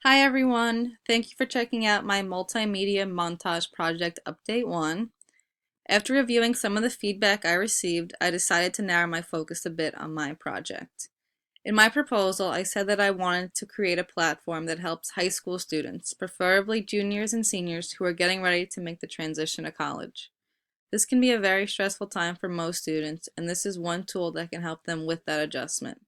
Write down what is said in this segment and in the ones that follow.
Hi everyone, thank you for checking out my multimedia montage project update 1. After reviewing some of the feedback I received, I decided to narrow my focus a bit on my project. In my proposal, I said that I wanted to create a platform that helps high school students, preferably juniors and seniors who are getting ready to make the transition to college. This can be a very stressful time for most students, and this is one tool that can help them with that adjustment.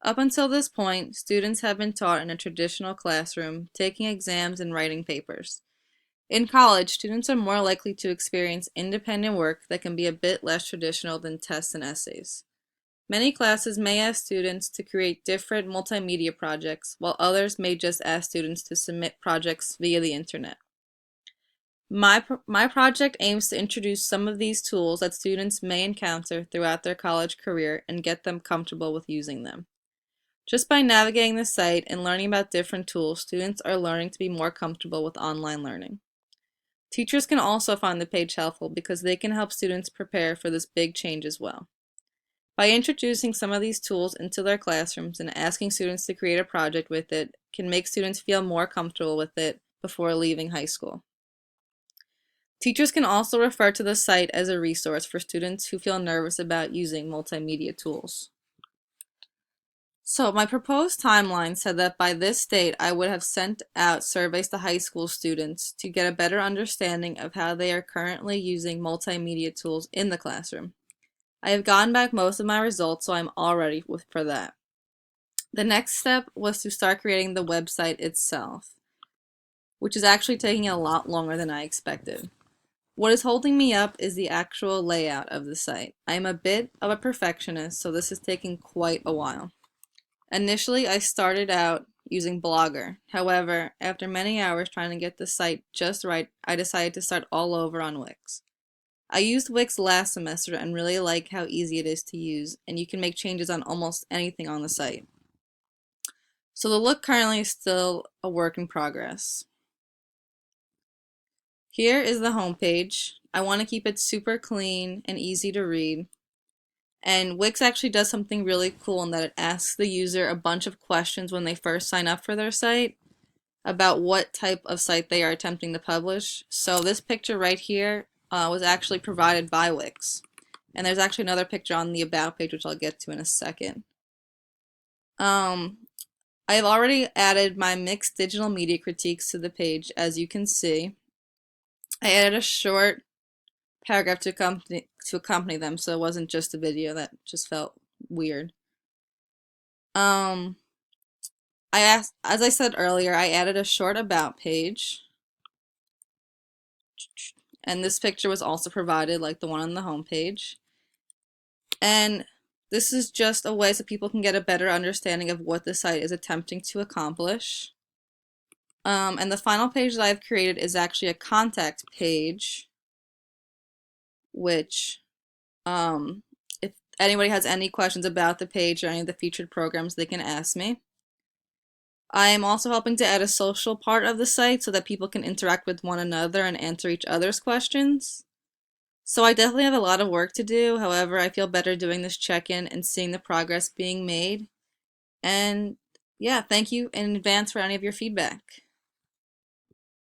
Up until this point, students have been taught in a traditional classroom, taking exams and writing papers. In college, students are more likely to experience independent work that can be a bit less traditional than tests and essays. Many classes may ask students to create different multimedia projects, while others may just ask students to submit projects via the internet. My project aims to introduce some of these tools that students may encounter throughout their college career and get them comfortable with using them. Just by navigating the site and learning about different tools, students are learning to be more comfortable with online learning. Teachers can also find the page helpful because they can help students prepare for this big change as well. By introducing some of these tools into their classrooms and asking students to create a project with it can make students feel more comfortable with it before leaving high school. Teachers can also refer to the site as a resource for students who feel nervous about using multimedia tools. So my proposed timeline said that by this date I would have sent out surveys to high school students to get a better understanding of how they are currently using multimedia tools in the classroom. I have gotten back most of my results, so I'm all ready for that. The next step was to start creating the website itself, which is actually taking a lot longer than I expected. What is holding me up is the actual layout of the site. I am a bit of a perfectionist, so this is taking quite a while. Initially, I started out using Blogger. However, after many hours trying to get the site just right, I decided to start all over on Wix. I used Wix last semester and really like how easy it is to use, and you can make changes on almost anything on the site. So the look currently is still a work in progress. Here is the home page. I want to keep it super clean and easy to read. And Wix actually does something really cool in that it asks the user a bunch of questions when they first sign up for their site about what type of site they are attempting to publish. So this picture right here was actually provided by Wix. And there's actually another picture on the About page, which I'll get to in a second. I have already added my mixed digital media critiques to the page, as you can see. I added a short paragraph to accompany them, so it wasn't just a video that just felt weird. Um, as I said earlier, I added a short about page. And this picture was also provided like the one on the home page. And this is just a way so people can get a better understanding of what the site is attempting to accomplish. And the final page that I've created is actually a contact page, which if anybody has any questions about the page or any of the featured programs, they can ask me. I am also helping to add a social part of the site so that people can interact with one another and answer each other's questions. So I definitely have a lot of work to do. However, I feel better doing this check-in and seeing the progress being made. And yeah, thank you in advance for any of your feedback.